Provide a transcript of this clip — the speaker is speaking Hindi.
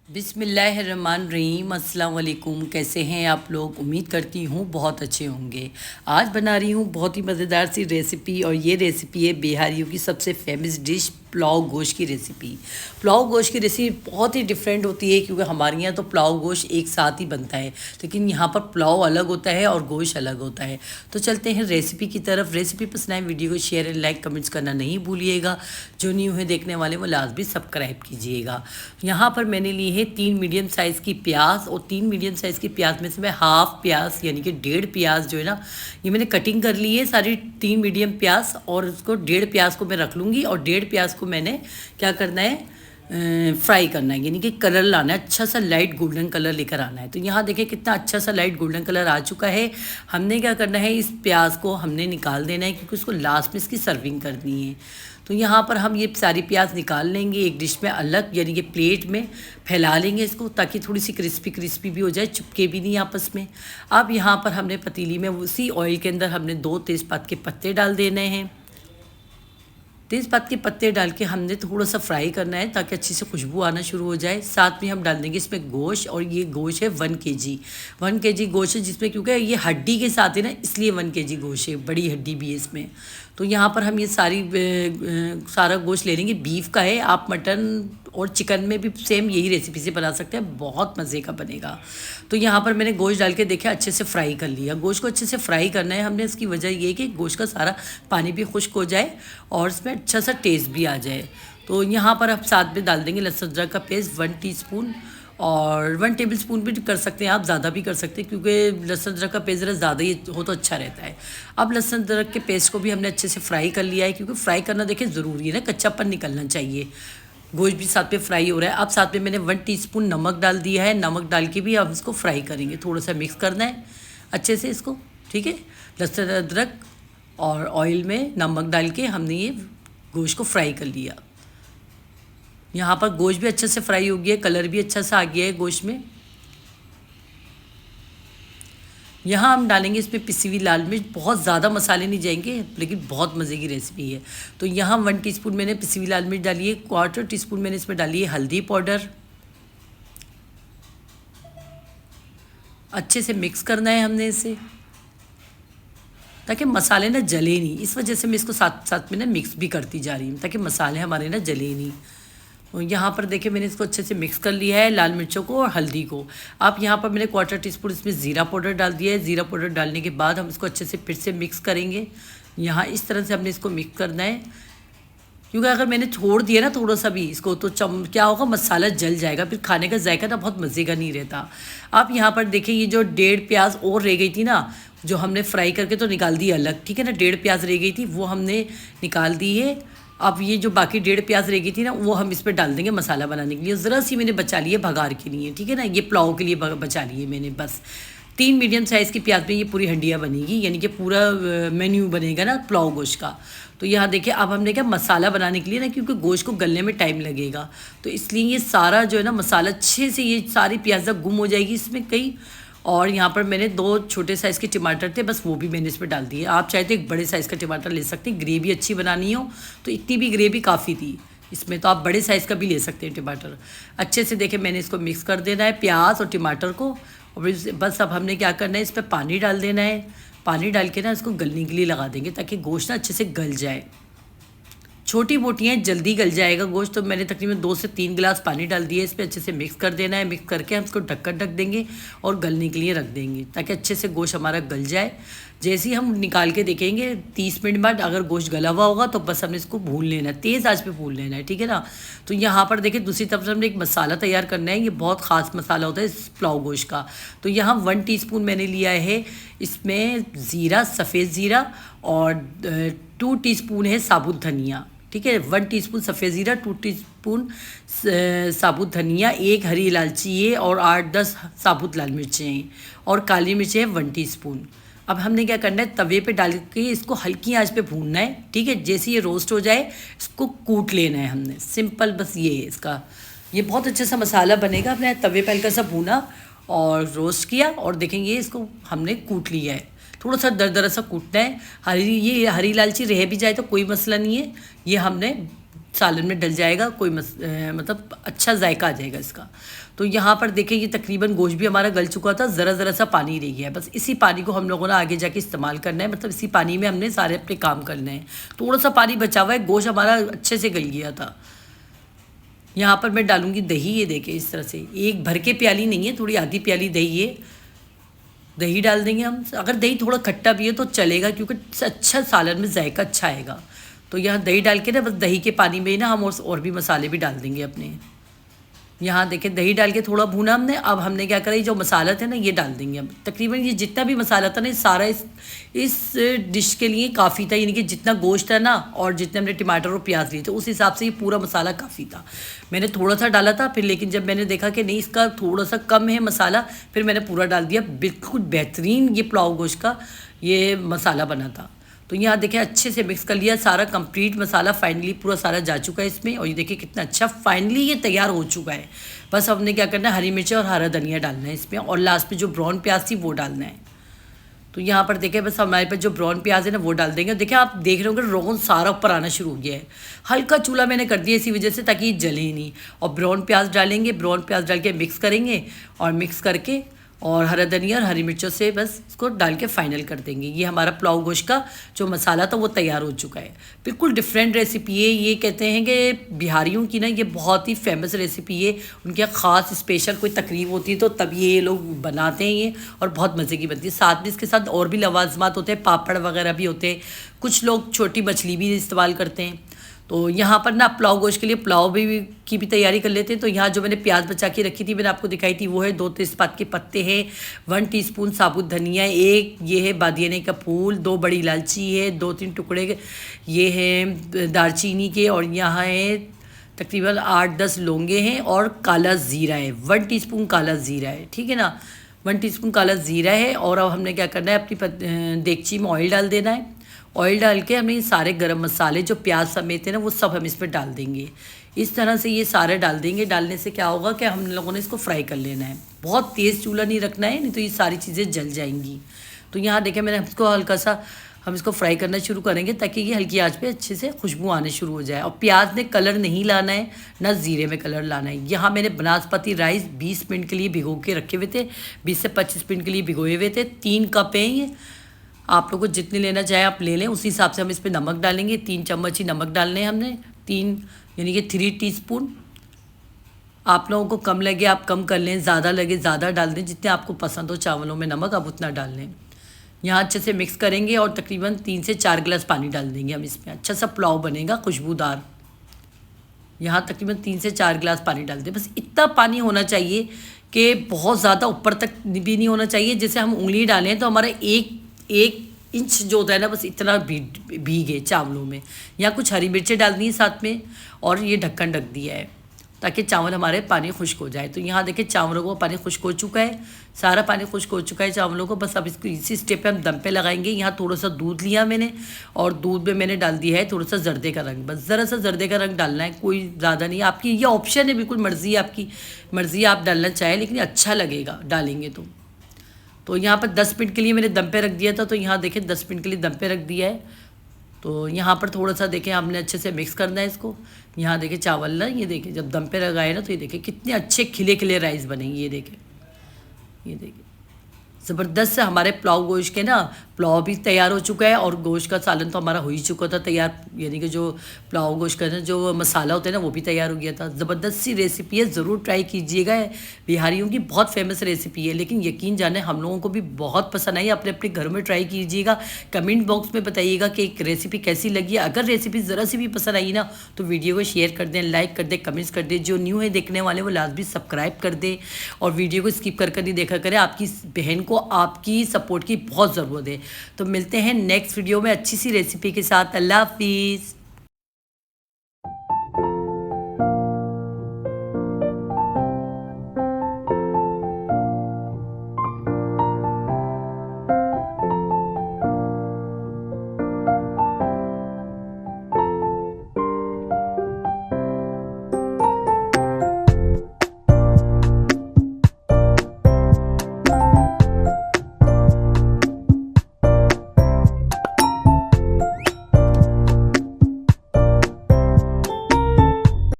बिस्मिल्लाहिर्रहमानिर्रहीम। अस्सलाम वालेकुम। कैसे हैं आप लोग? उम्मीद करती हूँ बहुत अच्छे होंगे। आज बना रही हूँ बहुत ही मज़ेदार सी रेसिपी, और ये रेसिपी है बिहारियों की सबसे फेमस डिश पुलाव गोश्त की रेसिपी। पुलाव गोश्त की रेसिपी बहुत ही डिफरेंट होती है, क्योंकि हमारे यहाँ तो पुलाव गोश्त एक साथ ही बनता है, लेकिन यहाँ पर पुलाव अलग होता है और गोश्त अलग होता है। तो चलते हैं रेसिपी की तरफ। रेसिपी पसंद आए वीडियो को शेयर एंड लाइक कमेंट्स करना नहीं भूलिएगा। जो न्यू है देखने वाले वो लाजमी सब्सक्राइब कीजिएगा। यहाँ पर मैंने ली है 3 मीडियम साइज़ की प्याज, और 3 मीडियम साइज़ की प्याज में से मैं हाफ प्याज यानी कि 1.5 प्याज जो है ना, ये मैंने कटिंग कर ली है सारी 3 मीडियम प्याज, और उसको 1.5 प्याज को मैं रख लूँगी। और 1.5 प्याज को मैंने क्या करना है, फ्राई करना है, यानी कि कलर लाना है, अच्छा सा लाइट गोल्डन कलर लेकर आना है। तो यहाँ देखिए कितना अच्छा सा लाइट गोल्डन कलर आ चुका है। हमने क्या करना है, इस प्याज को हमने निकाल देना है, क्योंकि उसको लास्ट में इसकी सर्विंग करनी है। तो यहाँ पर हम ये सारी प्याज निकाल लेंगे एक डिश में अलग, यानी कि प्लेट में फैला लेंगे इसको, ताकि थोड़ी सी क्रिस्पी क्रिस्पी भी हो जाए, चिपके भी नहीं आपस में। अब यहाँ पर हमने पतीली में उसी ऑयल के अंदर हमने 2 तेज़पात के पत्ते डाल देने हैं। तेज़पात के पत्ते डाल के हमने थोड़ा सा फ्राई करना है, ताकि अच्छी से खुशबू आना शुरू हो जाए। साथ में हम डाल देंगे इसमें गोश्त, और ये गोश्त है 1 केजी। 1 केजी गोश्त है, जिसमें क्योंकि ये हड्डी के साथ है ना, इसलिए 1 केजी गोश्त है, बड़ी हड्डी भी है इसमें। तो यहाँ पर हम ये सारा गोश्त ले लेंगे। बीफ का है, आप मटन और चिकन में भी सेम यही रेसिपी से बना सकते हैं, बहुत मज़े का बनेगा। तो यहाँ पर मैंने गोश्त डाल के देखा, अच्छे से फ्राई कर लिया। गोश्त को अच्छे से फ्राई करना है हमने, इसकी वजह ये है कि गोश्त का सारा पानी भी खुश्क हो जाए और इसमें अच्छा सा टेस्ट भी आ जाए। तो यहाँ पर आप साथ में डाल देंगे लहसुन अदरक का पेस्ट 1 टीस्पून, और 1 टेबल स्पून भी कर सकते हैं आप, ज़्यादा भी कर सकते हैं, क्योंकि लहसुन अदरक का पेस्ट ज़रा ज़्यादा ही हो तो अच्छा रहता है। अब लहसुन अदरक के पेस्ट को भी हमने अच्छे से फ्राई कर लिया है, क्योंकि फ्राई करना देखिए ज़रूरी है ना, कच्चापन निकलना चाहिए। गोश्त भी साथ में फ्राई हो रहा है। अब साथ में मैंने 1 टीस्पून नमक डाल दिया है। नमक डाल के भी अब इसको फ्राई करेंगे, थोड़ा सा मिक्स करना है अच्छे से इसको, ठीक है। लहसुन अदरक और ऑयल में नमक डाल के हमने ये गोश्त को फ्राई कर लिया। यहाँ पर गोश्त भी अच्छे से फ्राई हो गया है, कलर भी अच्छा सा आ गया है गोश्त में। यहाँ हम डालेंगे इसमें पिसी हुई लाल मिर्च। बहुत ज़्यादा मसाले नहीं जाएंगे, लेकिन बहुत मज़े की रेसिपी है। तो यहाँ 1 टीस्पून मैंने पिसी हुई लाल मिर्च डाली है। 1/4 टीस्पून मैंने इसमें डाली है हल्दी पाउडर। अच्छे से मिक्स करना है हमने इसे, ताकि मसाले ना जले नहीं। इस वजह से मैं इसको साथ साथ में ना मिक्स भी करती जा रही हूँ, ताकि मसाले हमारे ना जले नहीं। तो यहाँ पर देखिए मैंने इसको अच्छे से मिक्स कर लिया है, लाल मिर्चों को और हल्दी को। अब यहाँ पर मैंने 1/4 टीस्पून इसमें ज़ीरा पाउडर डाल दिया है। ज़ीरा पाउडर डालने के बाद हम इसको अच्छे से फिर से मिक्स करेंगे। यहाँ इस तरह से हमने इसको मिक्स करना है, क्योंकि अगर मैंने छोड़ दिया ना थोड़ा सा भी इसको, तो क्या होगा, मसाला जल जाएगा, फिर खाने का जायका ना बहुत मज़े का नहीं रहता। अब यहाँ पर देखिए ये जो 1.5 प्याज और रह गई थी ना, जो हमने फ्राई करके तो निकाल दी अलग, ठीक है ना। 1.5 प्याज रह गई थी, वो हमने निकाल दी है। अब ये जो बाकी 1.5 प्याज रह गई थी ना, वो हम इस पर डाल देंगे मसाला बनाने के लिए। ज़रा सी मैंने बचा ली है भगार के लिए, ठीक है ना, ये पुलाव के लिए बचा ली है मैंने बस। 3 मीडियम साइज़ की प्याज में ये पूरी हंडिया बनेगी, यानी कि पूरा मेन्यू बनेगा ना पुलाव गोश्त का। तो यहाँ देखिए अब हमने क्या मसाला बनाने के लिए ना, क्योंकि गोश्त को गलने में टाइम लगेगा, तो इसलिए ये सारा जो है ना मसाला अच्छे से, ये सारी प्याज़ा गुम हो जाएगी इसमें कहीं। और यहाँ पर मैंने 2 छोटे साइज़ के टमाटर थे, बस वो भी मैंने इसमें डाल दिए। आप चाहे तो एक बड़े साइज़ का टमाटर ले सकते हैं, ग्रेवी अच्छी बनानी हो तो इतनी भी ग्रेवी काफ़ी थी इसमें, तो आप बड़े साइज़ का भी ले सकते हैं टमाटर। अच्छे से देखें मैंने इसको मिक्स कर देना है प्याज और टमाटर को, और बस अब हमने क्या करना है, इस पर पानी डाल देना है। पानी डाल के ना इसको गलने के लिए लगा देंगे, ताकि गोश्त ना अच्छे से गल जाए। छोटी मोटियाँ जल्दी गल जाएगा गोश्त, तो मैंने तकरीबन 2 से 3 गिलास पानी डाल दिए। इस पर अच्छे से मिक्स कर देना है। मिक्स करके हम इसको ढककर ढक देंगे और गलने के लिए रख देंगे, ताकि अच्छे से गोश्त हमारा गल जाए। जैसे ही हम निकाल के देखेंगे 30 मिनट बाद, अगर गोश्त गला हुआ होगा तो बस हमने इसको भून लेना है, तेज़ आंच पे भून लेना है, ठीक है ना। तो यहाँ पर देखिए दूसरी तरफ से हमने एक मसाला तैयार करना है। ये बहुत ख़ास मसाला होता है इस पुलाव गोश्त का। तो यहाँ 1 टीस्पून मैंने लिया है इसमें ज़ीरा, सफ़ेद ज़ीरा, और 2 टीस्पून है साबुत धनिया, ठीक है। 1 टीस्पून सफ़ेद ज़ीरा, 2 टीस्पून साबुत धनिया, 1 हरी इलायची है, और 8-10 साबुत लाल मिर्चें हैं, और काली मिर्चें हैं 1 टीस्पून। अब हमने क्या करना है, तवे पे डाल के इसको हल्की आंच पे भूनना है, ठीक है। जैसे ये रोस्ट हो जाए इसको कूट लेना है हमने, सिंपल बस ये है इसका। ये बहुत अच्छा सा मसाला बनेगा। अपने तवे पे हल्का सा भूना और रोस्ट किया, और देखेंगे इसको हमने कूट लिया है, थोड़ा सा दरदरा सा कूटना है। ये हरी इलायची रह भी जाए तो कोई मसला नहीं है, ये हमने सालन में डल जाएगा, मतलब अच्छा जायका आ जाएगा इसका। तो यहाँ पर देखें ये तकरीबन गोश्त भी हमारा गल चुका था, ज़रा सा पानी रह गया है। बस इसी पानी को हम लोगों ने आगे जाके इस्तेमाल करना है, मतलब इसी पानी में हमने सारे अपने काम करने हैं। थोड़ा सा पानी बचा हुआ है, गोश्त हमारा अच्छे से गल गया था। यहाँ पर मैं डालूँगी दही, ये देखें इस तरह से, एक भर के प्याली नहीं है, थोड़ी आधी प्याली दही है। दही डाल देंगे हम, अगर दही थोड़ा खट्टा भी है तो चलेगा, क्योंकि अच्छा सालन में जायका अच्छा आएगा। तो यहाँ दही डाल के ना, बस दही के पानी में ही ना हम और भी मसाले भी डाल देंगे अपने। यहाँ देखें दही डाल के थोड़ा भूना हमने। अब हमने क्या करा, जो मसाला थे ना ये डाल देंगे हम। तकरीबन ये जितना भी मसाला था ना, सारा इस डिश के लिए काफ़ी था, यानी कि जितना गोश्त था ना और जितने हमने टमाटर और प्याज लिए थे उस हिसाब से ये पूरा मसाला काफ़ी था। मैंने थोड़ा सा डाला था फिर, लेकिन जब मैंने देखा कि नहीं इसका थोड़ा सा कम है मसाला, फिर मैंने पूरा डाल दिया। बिल्कुल बेहतरीन ये पुलाव गोश्त का ये मसाला बना था। तो यहाँ देखिए अच्छे से मिक्स कर लिया, सारा कंप्लीट मसाला फाइनली पूरा सारा जा चुका है इसमें। और ये देखिए कितना अच्छा फाइनली ये तैयार हो चुका है। बस हमने क्या करना है, हरी मिर्च और हरा धनिया डालना है इसमें, और लास्ट में जो ब्राउन प्याज थी वो डालना है। तो यहाँ पर देखें बस हमारे पास जो ब्राउन प्याज है ना वो डाल देंगे। देखिए आप देख रहे होंगे रोगन सारा ऊपर आना शुरू हो गया है। हल्का चूल्हा मैंने कर दिया इसी वजह से, ताकि ये जले नहीं। और ब्राउन प्याज डालेंगे, ब्राउन प्याज डाल के मिक्स करेंगे, और मिक्स करके और हरा धनिया और हरी मिर्चों से बस इसको डाल के फाइनल कर देंगे। ये हमारा पुलाव गोश्त का जो मसाला था वो तैयार हो चुका है। बिल्कुल डिफरेंट रेसिपी है। ये कहते हैं कि बिहारियों की ना ये बहुत ही फेमस रेसिपी है। उनके यहाँ ख़ास स्पेशल कोई तकरीब होती है तो तब ये लोग बनाते हैं ये, और बहुत मज़े की बनती है। साथ में इसके साथ और भी लवाजमात होते हैं, पापड़ वगैरह भी होते हैं। कुछ लोग छोटी मछली भी इस्तेमाल करते हैं। तो यहाँ पर ना पुलाव गोश्त के लिए पुलाव की भी तैयारी कर लेते हैं। तो यहाँ जो मैंने प्याज बचा के रखी थी, मैंने आपको दिखाई थी, वो है 2 तेज़पात के पत्ते हैं, 1 टीस्पून साबुत धनिया, एक ये है बादियाने का फूल, 2 बड़ी इलायची है, 2-3 टुकड़े ये हैं दालचीनी के, और यहाँ है तकरीबन 8-10 लौंगे हैं, और काला ज़ीरा है, 1 टीस्पून काला ज़ीरा है, ठीक है ना, 1 टीस्पून काला ज़ीरा है। और अब हमने क्या करना है, अपनी देगची में ऑयल डाल देना है। ऑयल डाल के हमें सारे गरम मसाले जो प्याज समेत है ना वो सब हम इस पर डाल देंगे। इस तरह से ये सारे डाल देंगे। डालने से क्या होगा कि हम लोगों ने इसको फ्राई कर लेना है। बहुत तेज़ चूल्हा नहीं रखना है, नहीं तो ये सारी चीज़ें जल जाएंगी। तो यहाँ देखें मैंने इसको हल्का सा हम इसको फ्राई करना शुरू करेंगे, ताकि ये हल्की आंच पे अच्छे से खुशबू आने शुरू हो जाए। और प्याज ने कलर नहीं लाना है, ना ज़ीरे में कलर लाना है। यहाँ मैंने बनास्पति राइस 20 मिनट के लिए भिगो के रखे हुए थे, 20 से 25 मिनट के लिए भिगोए हुए थे। 3 कप हैं ये, आप लोगों को जितने लेना चाहे आप ले लें। उसी हिसाब से हम इस पर नमक डालेंगे, 3 चम्मच ही नमक डालने हैं हमने, 3 यानी कि 3 टीस्पून। आप लोगों को कम लगे आप कम कर लें, ज़्यादा लगे ज़्यादा डाल दें, जितने आपको पसंद हो चावलों में नमक आप उतना डाल लें। यहाँ अच्छे से मिक्स करेंगे और तकरीबन 3 से 4 गिलास पानी डाल देंगे हम इसमें। अच्छा सा पुलाव बनेगा खुशबूदार। यहाँ तकरीबन 3 से 4 गिलास पानी डाल दें। बस इतना पानी होना चाहिए कि बहुत ज़्यादा ऊपर तक भी नहीं होना चाहिए। जैसे हम उंगली डालें तो हमारा एक इंच जो होता है ना, बस इतना भीगे चावलों में। यहाँ कुछ हरी मिर्चें डाल दी हैं साथ में, और ये ढक्कन ढक दिया है ताकि चावल हमारे पानी खुश्क हो जाए। तो यहाँ देखिए चावलों को पानी खुश्क हो चुका है, सारा पानी खुश्क हो चुका है चावलों को। बस अब इसको इसी स्टेप पे हम दम पे लगाएंगे। यहाँ थोड़ा सा दूध लिया मैंने, और दूध में मैंने डाल दिया है थोड़ा सा जर्दे का रंग। बस ज़रा सा जर्दे का रंग डालना है, कोई ज़्यादा नहीं। आपकी ये ऑप्शन है, बिल्कुल मर्ज़ी है, आपकी मर्ज़ी आप डालना चाहें, लेकिन अच्छा लगेगा डालेंगे तो यहाँ पर 10 मिनट के लिए मैंने दम पे रख दिया था। तो यहाँ देखें 10 मिनट के लिए दम पे रख दिया है। तो यहाँ पर थोड़ा सा देखें हमने अच्छे से मिक्स करना है इसको। यहाँ देखें चावल ना, ये देखें जब दम पे लगाए ना तो ये देखें कितने अच्छे खिले खिले राइस बनेंगे। ये देखें ज़बरदस्त से हमारे पुलाव गोश्त के ना पुलाव भी तैयार हो चुका है, और गोश्त का सालन तो हमारा हो ही चुका था तैयार। यानी कि जो पुलाव गोश्त का जो मसाला होता है ना वो भी तैयार हो गया था। ज़बरदस्त सी रेसिपी है, ज़रूर ट्राई कीजिएगा। बिहारियों की बहुत फेमस रेसिपी है, लेकिन यकीन जाने हम लोगों को भी बहुत पसंद आई। अपने अपने घर में ट्राई कीजिएगा। कमेंट बॉक्स में बताइएगा कि एक रेसिपी कैसी लगी। अगर रेसिपी ज़रा सी भी पसंद आई ना तो वीडियो को शेयर कर दें, लाइक कर दें, कमेंट्स कर दें। जो न्यू है देखने वाले वो लाजमी सब्सक्राइब कर दें, और वीडियो को स्किप कर नहीं देखा करें। आपकी बहन को आपकी सपोर्ट की बहुत ज़रूरत है। तो मिलते हैं नेक्स्ट वीडियो में अच्छी सी रेसिपी के साथ। अल्लाह हाफिज़।